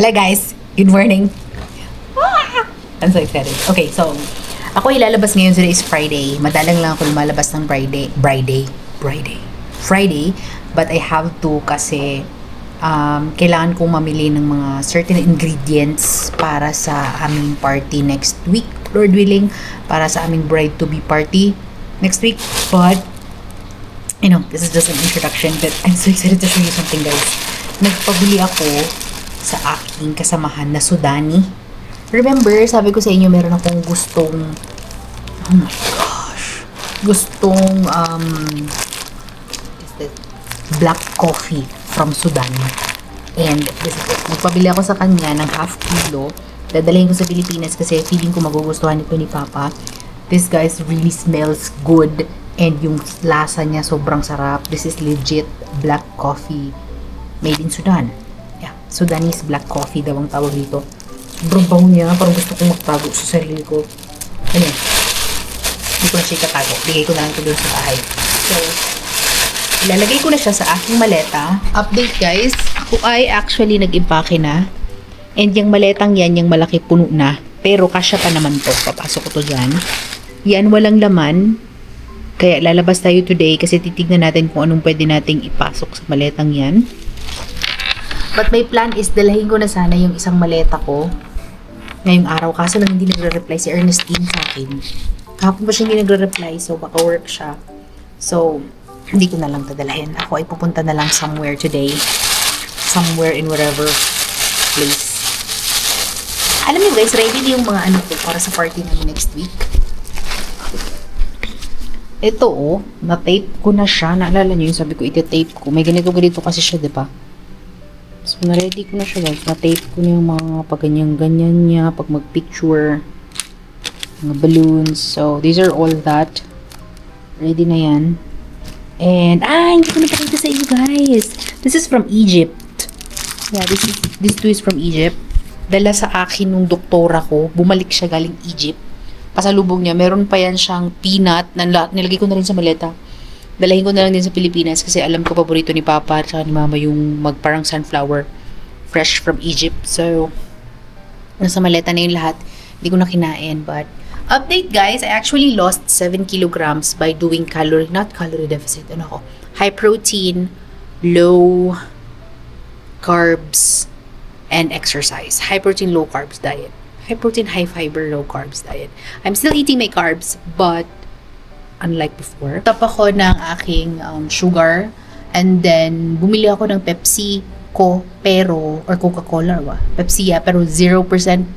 Hello guys! Good morning! I'm so excited. Okay, so ako ilalabas ngayon. Today is Friday. Madalang lang ako lumalabas ng Friday. But I have to kasi kailangan kong mamili ng mga certain ingredients para sa aming party next week. Lord willing, para sa aming bride-to-be party next week. But, you know, this is just an introduction. But I'm so excited to show you something, guys. Nagpabili ako sa aking kasamahan na Sudani. Remember, sabi ko sa inyo, meron akong gustong, oh my gosh, gustong, black coffee from Sudani. And this is it. Nagpabili ako sa kanya ng ½ kilo. Dadalhin ko sa Pilipinas kasi feeling ko magugustuhan ito ni Papa. This, guys, really smells good. And yung lasa niya sobrang sarap. This is legit black coffee made in Sudan. Yeah, Sudanese black coffee daw ang tawag dito. Sobrang bango niya. Parang gusto kong magtago sa sarili ko. Ano yun? Hindi ko na siya ikatago. Bigay ko na lang ito doon sa bahay. So, ilalagay ko na siya sa aking maleta. Update, guys. Ako ay actually nag-impake na. And yung maletang yan, yung malaki puno na. Pero kasya pa naman to. Papasok ko to dyan. Yan, walang laman. Kaya lalabas tayo today kasi titignan natin kung anong pwede nating ipasok sa maletang yan. But my plan is dalahin ko na sana yung isang maleta ko ngayong araw. Kaso lang hindi nagre-reply si Ernestine sa akin. Kahapon pa siya hindi nagre-reply, so baka work siya. So, hindi ko na lang dadalhin. Ako ay pupunta na lang somewhere today. Somewhere in wherever place. Alam niyo guys, ready na yung mga ano ko para sa party namin next week. Ito oh, na-tape ko na siya. Naalala niyo yung sabi ko, iti-tape ko. May ganito kasi siya, diba? So, na-ready ko na siya guys. Na-tape ko na yung mga pag-ganyan-ganyan niya, pag mag-picture, mga balloons. So, these are all that. Ready na yan. And, hindi ko napakita sa inyo guys. This is from Egypt. Yeah, this too is from Egypt. Dala sa akin nung doktora ko. Bumalik siya galing Egypt. Pasalubong niya. Meron pa yan siyang peanut. Nilagay ko na rin sa maleta. Dalahin ko na lang din sa Pilipinas kasi alam ko paborito ni Papa at ni Mama yung magparang sunflower fresh from Egypt. So, nasa maleta na yung lahat. Hindi ko na kinain. But, update guys, I actually lost 7 kilograms by doing not calorie deficit, high protein, low carbs, and exercise. High protein, low carbs diet. High protein, high fiber, low carbs diet. I'm still eating my carbs, but unlike before. Top ako ng aking sugar, and then bumili ako ng Pepsi ko, pero, or Coca-Cola, Pepsi, pero 0%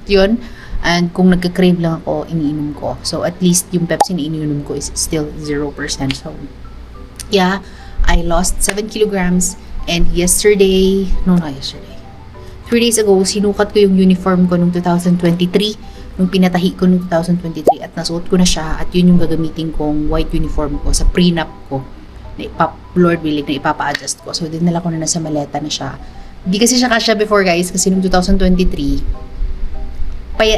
yun. And kung nagka-crave lang ako, iniinom ko. So, at least yung Pepsi na iniinom ko is still 0%. So, yeah, I lost 7 kilograms. And yesterday, 3 days ago, sinukat ko yung uniform ko nung 2023. Nung pinatahi ko nung 2023. At nasuot ko na siya. At yun yung gagamitin kong white uniform ko sa prenup ko. Lord willing, na ipapa-adjust ko. So, dinala ko na nasa maleta na siya. Hindi kasi siya kasya before guys. Kasi nung 2023,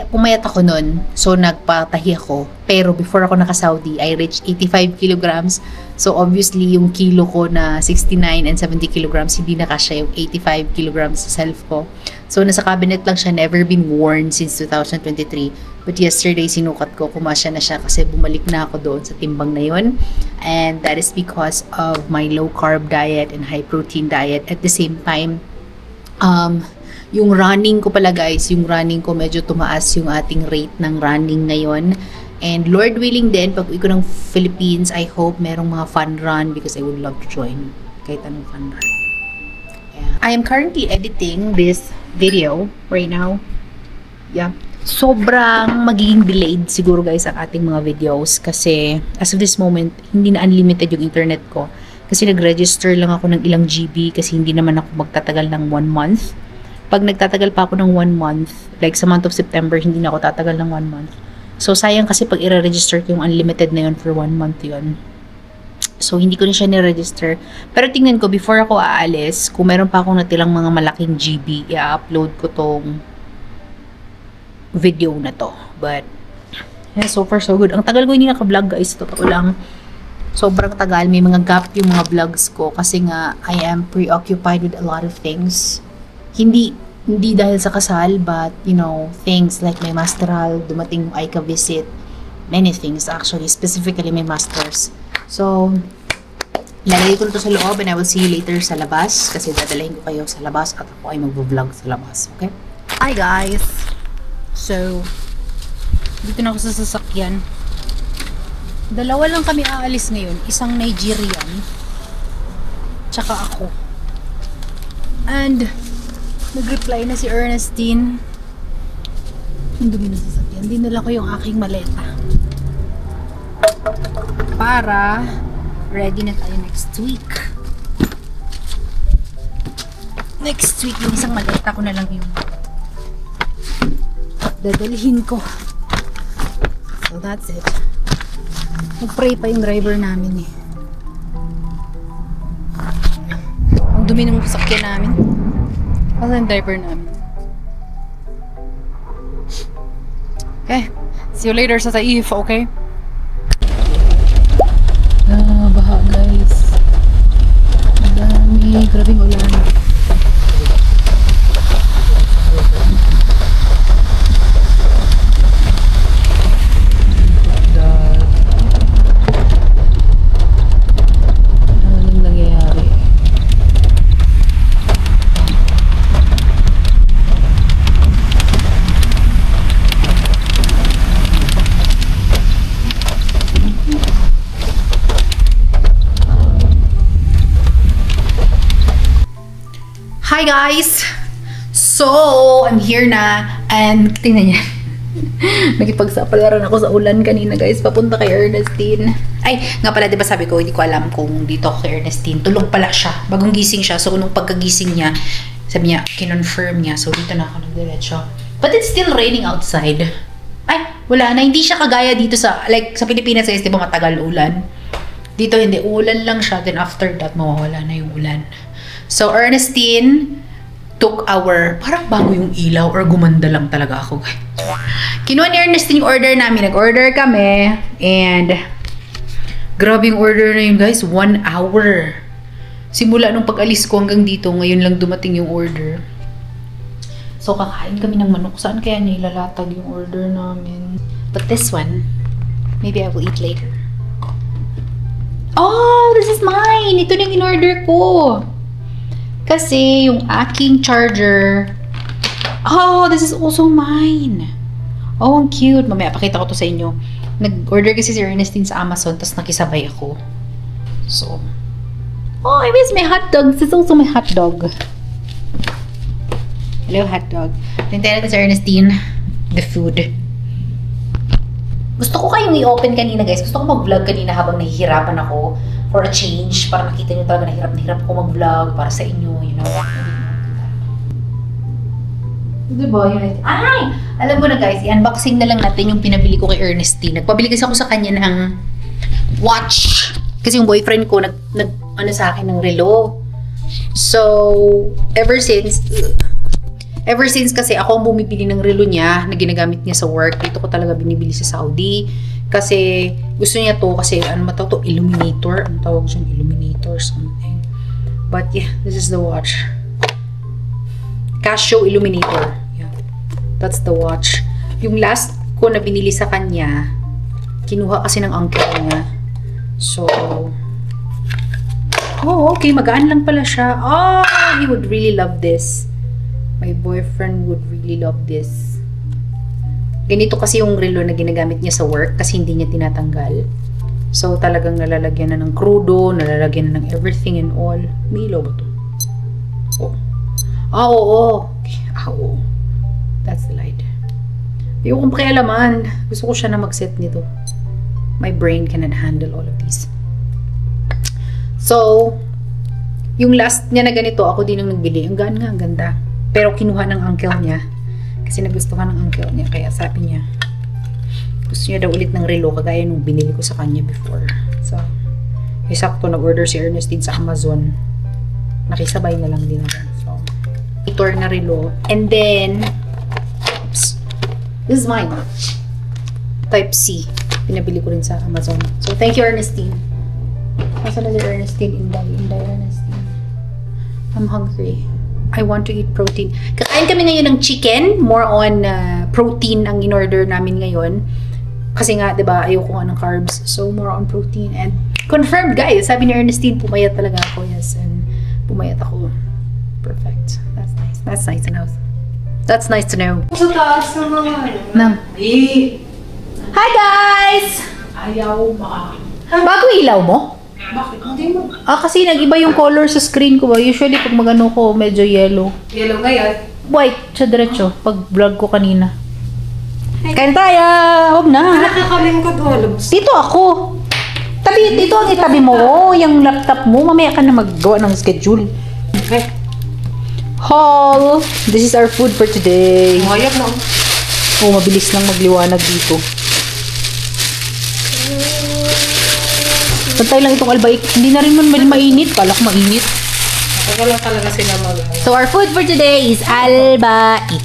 pumayat ako nun, so nagpatahi ako. Pero before ako naka-Saudi, I reached 85 kilograms. So obviously, yung kilo ko na 69 and 70 kilograms, hindi na kasya yung 85 kilograms sa self ko. So nasa cabinet lang siya, never been worn since 2023. But yesterday, sinukat ko, kumasya na siya kasi bumalik na ako doon sa timbang na yun. And that is because of my low-carb diet and high-protein diet. At the same time, yung running ko pala guys, yung running ko medyo tumaas yung ating rate ng running ngayon. And Lord willing din, pag uwi ko ng Philippines, I hope merong mga fun run because I would love to join kahit anong fun run. Yeah. I am currently editing this video right now. Yeah. Sobrang magiging delayed siguro guys ang ating mga videos kasi as of this moment, hindi na unlimited yung internet ko. Kasi nag-register lang ako ng ilang GB kasi hindi naman ako magtatagal ng 1 month. Pag nagtatagal pa ako ng 1 month, like sa month of September, hindi na ako tatagal ng 1 month. So, sayang kasi pag i-register ko yung unlimited na yun for 1 month yun. So, hindi ko na siya ni-register. Pero tingnan ko, before ako aalis, kung meron pa akong natilang mga malaking GB, i-upload ko tong video na to. But, yeah, so far so good. Ang tagal ko hindi naka-vlog guys. Totoo lang. Sobrang tagal. May mga gap yung mga vlogs ko kasi nga, I am preoccupied with a lot of things. Hindi Hindi dahil sa kasal, but, you know, things like may masteral, dumating yung Aika visit, many things actually, specifically may masters. So, lalagay ko na to sa loob and I will see you later sa labas kasi dadalahin ko kayo sa labas at ako ay mag-vlog sa labas, okay? Hi guys! So, dito na ako sa sasakyan. Dalawa lang kami aalis ngayon, isang Nigerian, tsaka ako. And, nag-reply na si Ernestine. Ang dumi na sasakyan. Dinala ko yung aking maleta. Para ready na tayo next week. Next week, yung isang maleta ko na lang yung dadalhin ko. So that's it. Nag-pray pa yung driver namin eh. Ang dumi ng sasakyan namin. Asan yung diaper namin? Okay. See you later sa Taif, okay? Baha guys. Madami. Grabing ulan. Hi guys! So, I'm here na and tingnan niya. Nakipagsapalaran ako sa ulan kanina guys, papunta kay Ernestine. Ay, nga pala, diba sabi ko, hindi ko alam kung dito ako kay Ernestine. Tulog pala siya, bagong gising siya. So, nung pagkagising niya, sabi niya, kinonfirm niya. So, dito na ako nagdiretso. But it's still raining outside. Ay, wala na. Hindi siya kagaya dito sa, like, sa Pilipinas guys, diba matagal ulan. Dito hindi, ulan lang siya. Then after that, mawawala na yung ulan. So, Ernestine took our, parang bago yung ilaw or gumanda lang talaga ako. Kinuha ni Ernestine yung order namin. Nag-order kami. And, grabe yung order na yun guys. 1 hour. Simula nung pag-alis ko hanggang dito, ngayon lang dumating yung order. So, kakain kami ng manok. Saan kaya niya ilalatag yung order namin? But this one, maybe I will eat later. Oh, this is mine! Ito na yung in-order ko. Kasi yung aking charger, oh, this is also mine. Oh, ang cute. Mamaya, pakita ko to sa inyo. Nag-order kasi si Ernestine sa Amazon, tapos nakisabay ako. So, oh, I miss my hot dog. This is also my hot dog. Hello, hot dog. Tintayin natin si Ernestine the food. Gusto ko kayong i-open kanina, guys. Gusto ko mag-vlog kanina habang nahihirapan ako. For a change, para makita nyo talaga na hirap ako mag-vlog para sa inyo, you know. Diba? Yun. Ay! Alam mo na guys, i-unboxing na lang natin yung pinabili ko kay Ernestine. Nagpabili kasi ako sa kanya ng watch. Kasi yung boyfriend ko ano sa akin ng relo. So, ever since kasi ako ang bumibili ng relo niya na ginagamit niya sa work, dito ko talaga binibili sa Saudi. Kasi gusto niya to kasi ano matawag to, illuminator. Ang tawag dyan, illuminator something. But yeah, this is the watch. Casio illuminator. Yeah. That's the watch. Yung last ko na binili sa kanya, kinuha kasi ng uncle niya. So, oh, okay, magaan lang pala siya. Oh, he would really love this. My boyfriend would really love this. Ganito kasi yung relo na ginagamit niya sa work kasi hindi niya tinatanggal. So, talagang nalalagyan na ng krudo, nalalagyan na ng everything and all. May ilaw ba to? Oh. Ah, oo. Okay. Ah, oo. That's the light. Ayokong pakialaman. Gusto ko siya na mag-set nito. My brain cannot handle all of these. So, yung last niya na ganito, ako din ang nagbili. Ang gaan nga, ang ganda. Pero kinuha ng uncle niya. Kasi nagustuhan ng uncle niya. Kaya sabi niya, gusto niya daw ulit ng relo kagaya nung binili ko sa kanya before. So, sakto nag-order si Ernestine sa Amazon. Nakisabay na lang din ako. So, ito na relo. And then, oops, this is mine. Type C. Pinabili ko rin sa Amazon. So, thank you, Ernestine. Nasaan na si Ernestine? Inday, Ernestine. I'm hungry. I want to eat protein. Kakain kami ngayon ng chicken. More on protein ang in-order namin ngayon. Kasi nga, di ba, ayoko nga ng carbs. So, more on protein. And confirmed, guys. Sabi ni Ernestine, pumayat talaga ako. Yes, and pumayat ako. Perfect. That's nice. That's nice to know. That's nice to know. Sa taas naman. Hi, guys! Ayaw ba? Bago ilaw mo? Bakit? Hindi mo. Kasi nag-iba yung color sa screen ko ba? Usually, pag magano ko, medyo yellow. Yellow ngayon. White, siya diretso. Pag vlog ko kanina. Kain tayo! Huwag na. Nakakalingkod mo. Dito ako. Dito ang itabi mo. Yung laptop mo. Mamaya ka na maggawa ng schedule. Okay. Haul! This is our food for today. Mayat na. Mabilis lang magliwanag dito. Pantay lang itong albaik. Hindi na rin man mainit. Kala ko mainit. Wala lang talaga sila mag. So our food for today is albaik.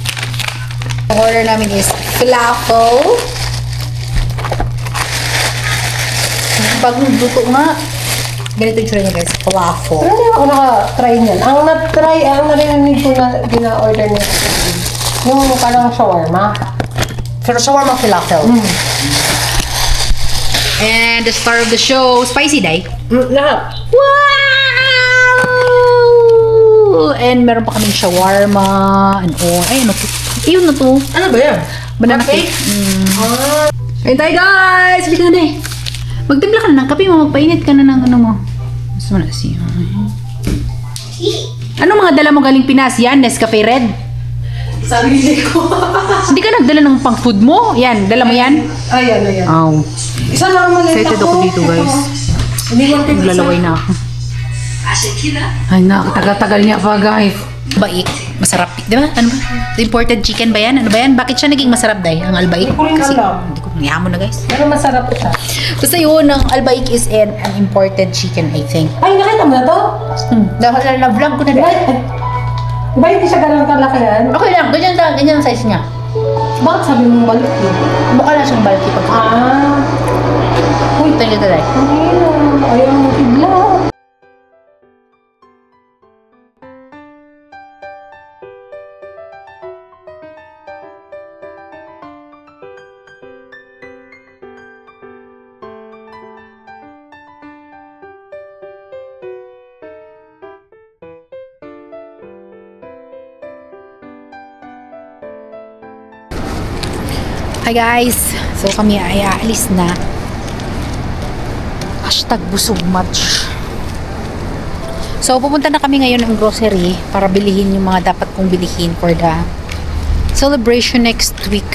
Ang order namin is falafel. Bagong luto nga. Ganito yung tsura niya guys. Falafel. Pero hindi ako naka-try niyan. Ang narinig ko na gina-order niya. Yung parang shawarma. Pero shawarma falafel. And the star of the show, spicy day. Lahat. Wow! And meron pa kaming shawarma. And ay ano to? Ayun na to. Ano ba yan? Banana cake. Ayun tayo guys! Halika na eh. Magtimpla ka na ng kape mo. Magpainit ka na ng ano mo. Gusto mo na siya. Ano mga dala mo galing Pinas? Yan, Nescafe Red. Sarili ko. Hindi ka nagdala ng pang food mo? Yan, dala mo yan? Ayan. Oh. Isa lang maliit ako. Excited ako dito guys. Iniwan ko Naglalaway na ako. Ay na, tagal-tagal niya pa guys. Baik, masarap. Di ba? Ano ba? Imported chicken ba yan? Ano ba yan? Bakit siya naging masarap day? Ang albaik? Hindi ko rin alam. Hindi ko nangyamo na guys. Pero masarap siya. Basta yun, ang albaik is an imported chicken, I think. Ay, nakita mo na to? Na-vlog ko na Diba, din. diba hindi siya ganun kalaki yan? Okay lang, ganyan ang size niya. Bakit sabi mong balik yun? Mukha lang siyang bulky pag Uy, ito nito day. ayaw mo kibla. Hi guys! So kami ay aalis na. #busog much. So pupunta na kami ngayon ng grocery para bilihin yung mga dapat kong bilihin for the celebration next week.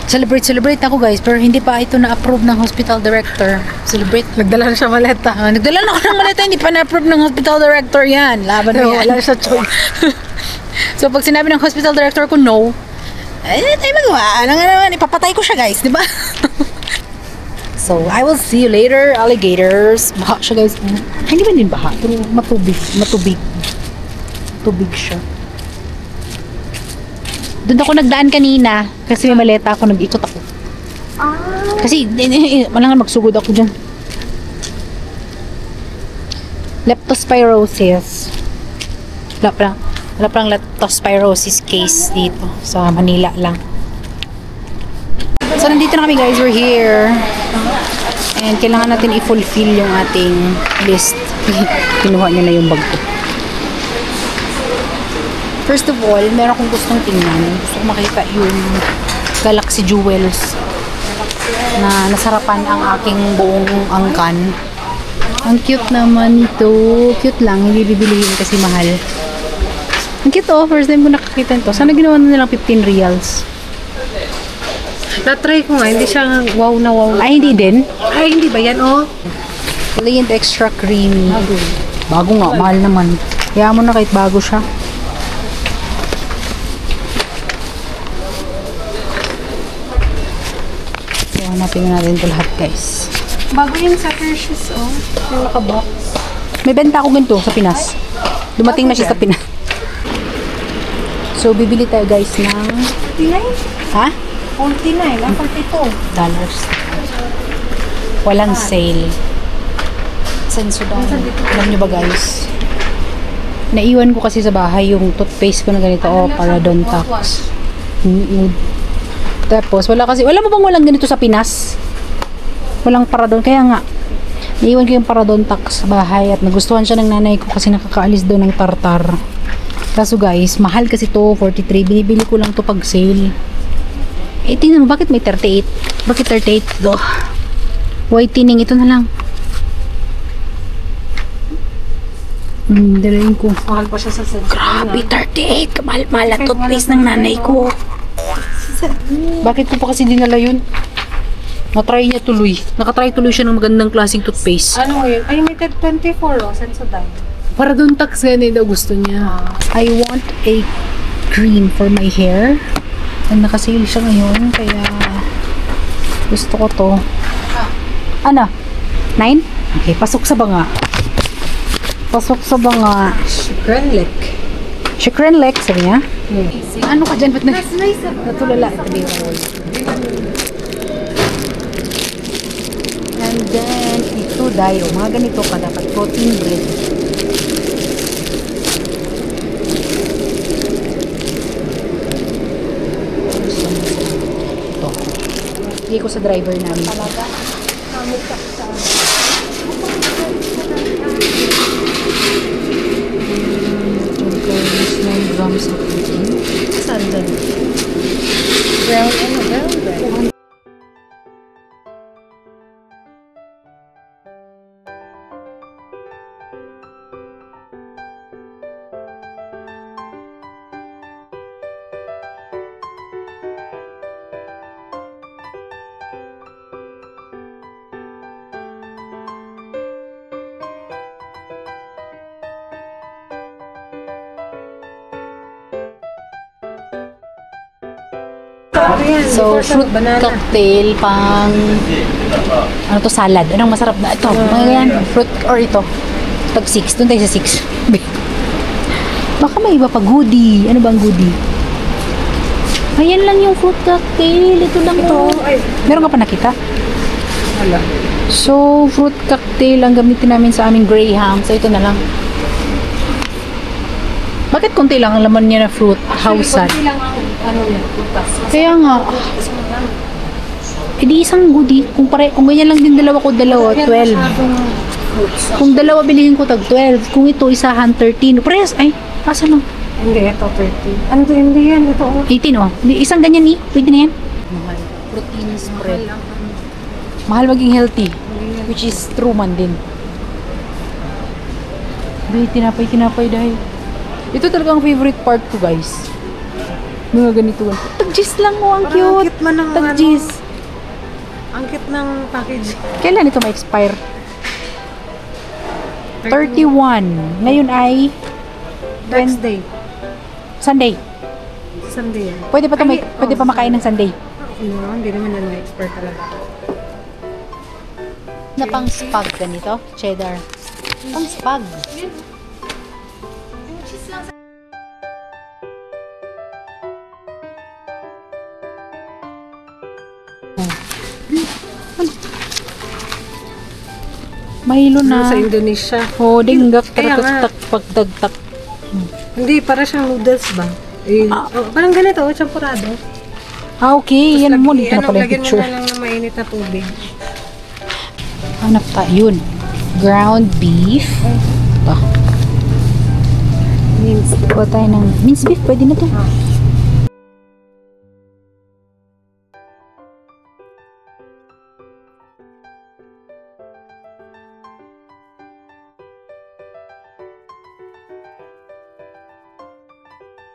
Celebrate ako guys, pero hindi pa ito na-approve ng hospital director. Celebrate. Nagdala na siya maleta. Nagdala na ako ng maleta, hindi pa na-approve ng hospital director yan. Laban mo yan. Wala siya choice. So pag sinabi ng hospital director ko no, ay tayo magawa. Ano nga naman, ipapatay ko siya guys, di ba? So, I will see you later, alligators. Baha siya guys. Hindi ba din baha? Pero matubig. Tubig siya. Doon ako nagdaan kanina. Kasi may maleta ako, nag-ikot ako. Kasi, malangan magsugod ako dyan. Leptospirosis. Wala pang leptospirosis case dito. Sa Manila lang. So, nandito na kami guys. We're here. And kailangan natin i-fulfill yung ating list. Kinuha niya na yung bag ko. First of all, meron akong gustong tingnan. Gusto ko makita yung Galaxy Jewels na nasarapan ang aking buong angkan. Ang cute naman ito. Cute lang. Hindi bibilihin kasi mahal. Ang cute oh. First time ko nakakita ito. Sana ginawa na nilang 15 reals. Na-try ko nga, hindi siya wow na wow. Ay, hindi din? Ay, hindi ba yan, oh? Plain extra creamy. Bago nga, mahal naman. Kaya mo na kahit bago siya. So, hanapin na natin ito lahat, guys. Bago yung sa Hershey's, oh. Yung nakabox. May benta ako ganito sa Pinas. Dumating na siya sa Pinas. So, bibili tayo, guys, ng... Ha? 49, dapat ito. $. Walang sale. Senso daw. Alam nyo ba guys? Naiwan ko kasi sa bahay yung toothpaste ko na ganito. Oh, Parodontax. Tapos, wala mo bang walang ganito sa Pinas? Walang Parodon. Kaya nga, naiwan ko yung Parodontax sa bahay at nagustuhan siya ng nanay ko kasi nakakaalis daw ng tartar. Kaso guys, mahal kasi to, 43. Binibili ko lang to pag sale. Eh, tingnan mo, bakit may 38? Bakit 38 do? Whitening, ito na lang. Dalayin ko. Mahal pa siya sa sensor. Grabe, 38. Kamahal-mahal ang toothpaste ng nanay ko. Bakit ko pa kasi dinala yun? Natry niya tuloy. Nakatry tuloy siya ng magandang klaseng toothpaste. Ano yun? Ay, may 24 oh. Sensodyne. Parodontax ganun daw gusto niya. I want a cream for my hair. And nakasale siya ngayon. Kaya gusto ko to. Ano? 9? Okay, pasok sa banga. Pasok sa banga. Shikrenlek. Shikrenlek, sabi niya. Ano ka dyan? Ba't natulala? And then, ito dayo. Mga ganito ka dapat. Protein bread. Ito. Hindi ko sa driver namin. Talaga? Kamit ka sa... 9 grams of protein. Saan doon? Brown bread. So, fruit cocktail pang ano to, salad. Anong masarap na? Ito, mga yan. Fruit or ito. Tag 6. Doon tayo sa 6. Baka may iba pa. Goodie. Ano bang goodie? Ayan lang yung fruit cocktail. Ito lang. Ito. Meron ka pa nakita? Wala. So, fruit cocktail ang gamitin namin sa aming Graham. So, ito na lang. Bakit konti lang ang laman niya na fruit? Hausan. Konti lang ang ano yan, putas. Kaya nga. Eh di isang goodie. Kung ganyan lang din dalawa ko, 12. Kung dalawa bilihin ko tag 12. Kung ito isahan 13. Parehas. Ay, asa no? Hindi, ito 30. Ano, hindi yan. Ito 18 oh. Isang ganyan ni. Pwede na yan. Mahal. Protein spread. Mahal maging healthy. Which is true man din. Di, tinapay dahil. Ito talaga ang favorite part ko, guys. Mga ganito. Tag-gis lang mo, ang cute. Ang cute man ng Tag-gis. Ang cute ng package. Kailan ito ma-expire? 31. Ngayon ay Next day. Sunday. Sunday yan. Pwede pa makain ng Sunday. No, hindi naman yan ma-expire talaga. Na pang spag ganito? Cheddar. Pang spag. Mahilo na. Sa Indonesia. Oh, dinggak. Kaya nga. Pagdagtak. Hindi, para siyang noodles ba? Parang ganito, champurado. Okay. Yan mo. Dito na pala yung Lagyan mo picture. na lang ng mainit na tubig. Hanap tayo. Yun. Ground beef. Ito. Minced. Kuha tayo ng minced beef. Pwede na to.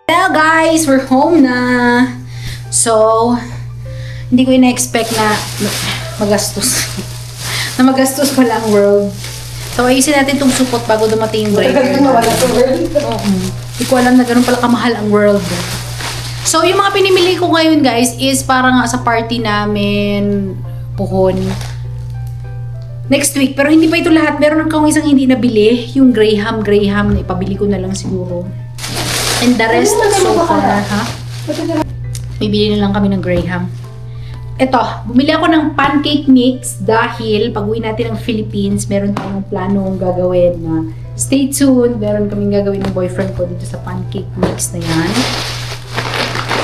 Hello guys! We're home na! So, hindi ko ina-expect na magastos. Na magastos pala ang world. So, ayusin natin itong supot bago dumating yung driver. Hindi ko alam na ganun pala kamahal ang world. So, yung mga pinimili ko ngayon guys is para nga sa party namin puhon. Next week. Pero hindi pa ito lahat. Meron akong isang hindi nabili. Yung Graham na ipabili ko na lang siguro. And the rest so far, ha? Bibili na lang kami ng Graham. Ito, bumili ako ng pancake mix dahil pag uwi natin ng Philippines, meron tayong planong gagawin na Stay tuned. Meron kaming gagawin ng boyfriend ko dito sa pancake mix na yan.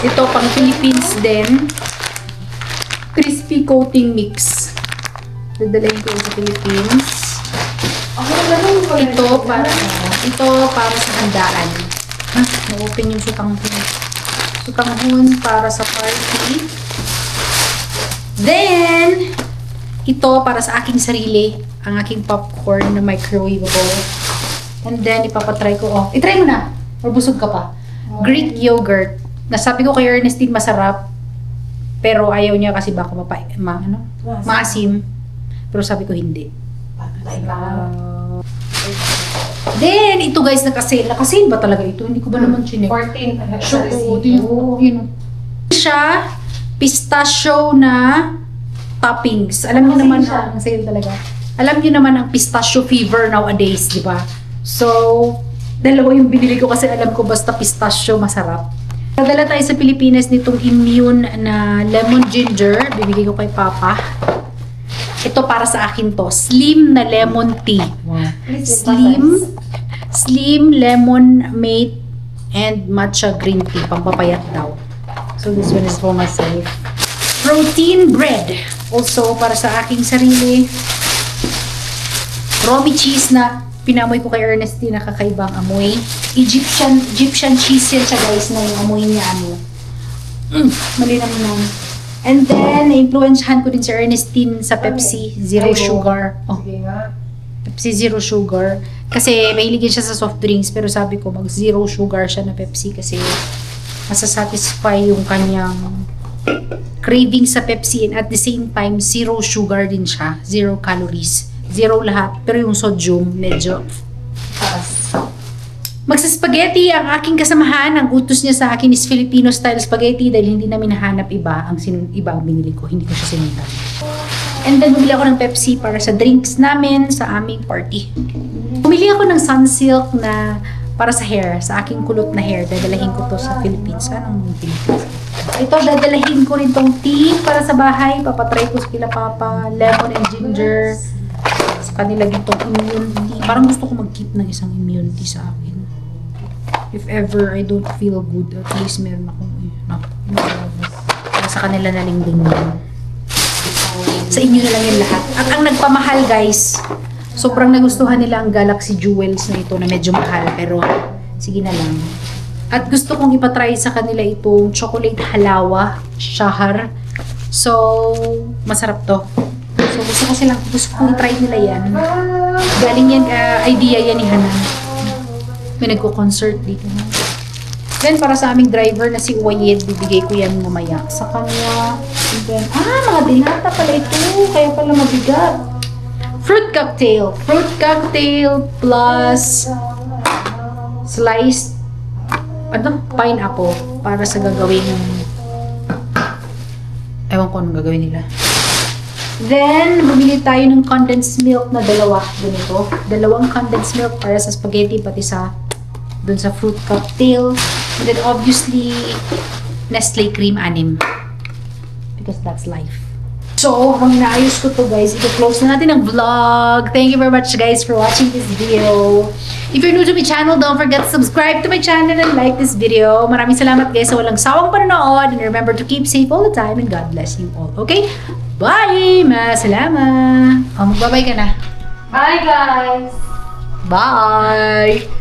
Ito, pang Philippines din. Crispy coating mix. Dadalhin ko yun sa Philippines. Ito para sa handaan. Na-open yung sutanghon. Sutanghon para sa party. Then, ito para sa aking sarili. Ang aking popcorn na microwavable. And then, ipapatry ko. Oh, itry mo na. Or busog ka pa. Greek yogurt. Nasabi ko kay Ernestine masarap. Pero ayaw niya kasi baka maasim. Pero sabi ko hindi. Then, ito guys, nakasale. Nakasale ba talaga ito? Hindi ko ba naman chinek? 14. Yun. Siya, pistachio na toppings. Alam niyo naman, ang sale talaga. Alam niyo naman ang pistachio fever nowadays, di ba? So, dalawa yung binili ko kasi alam ko basta pistachio masarap. Nadala tayo sa Pilipinas nitong immune na lemon ginger. Bibigay ko kay Papa. Ito para sa akin to. Slim na lemon tea. Wow. Slim lemon mate and matcha green tea. Pampapayat daw. So this one is for myself. Protein bread. Also para sa aking sarili. Romy cheese na pinamoy ko kay Ernestine na kakaibang amoy. Egyptian cheese yan siya guys na yung amoy niya mali naman. And then, na-influensyahan ko din si Ernestine sa Pepsi Zero Sugar. Oh, Pepsi Zero Sugar. Kasi mahilig siya sa soft drinks pero sabi ko mag zero sugar siya na Pepsi kasi masasatisfy yung kanyang craving sa Pepsi and at the same time zero sugar din siya. Zero calories. Zero lahat. Pero yung sodium medyo taas. Magsa-spaghetti ang aking kasamahan. Ang utos niya sa akin is Filipino style spaghetti dahil hindi namin nahanap iba. Iba ang binili ko. Hindi ko siya sinundan. And then bumili ako ng Pepsi para sa drinks namin sa aming party. Bumili ako ng Sunsilk na para sa hair. Sa aking kulot na hair. Dadalahin ko to sa Philippines. Anong Philippines? Ito, dadalahin ko rin tong tea para sa bahay. Papatry ko sa kila Papa. Lemon and ginger. Sa kanila ditong immunity. Parang gusto ko mag-keep ng isang immunity sa akin. If ever I don't feel good, at least meron akong sa kanila na lingling yan. Sa inyo na lang yung lahat. At ang nagpamahal guys, sobrang nagustuhan nila ang Galaxy Jewels na ito na medyo mahal. Pero sige na lang. At gusto kong ipatry sa kanila itong chocolate halawa, shahar. So, masarap to. So, gusto kong try nila yan. Galing yan, idea yan ni Hana. May nagko-concert dito. Then, para sa aming driver na si Wayed, bibigay ko yan mamaya sa kanya. And then, mga dinata pala ito. Kaya pala mabigat. Fruit cocktail. Fruit cocktail plus sliced pineapple para sa gagawin ewan ko anong gagawin nila. Then, bumili tayo ng condensed milk na dalawa. Ganito. Dalawang condensed milk para sa spaghetti pati sa dun sa fruit cocktail. And then, obviously, Nestle cream 6. Because that's life. So, habang naayos ko to guys, i-close na natin ang vlog. Thank you very much guys for watching this video. If you're new to my channel, don't forget to subscribe to my channel and like this video. Maraming salamat guys sa walang sawang panonood. And remember to keep safe all the time and God bless you all. Okay? Bye! Salamat! Magbabay ka na. Bye guys! Bye!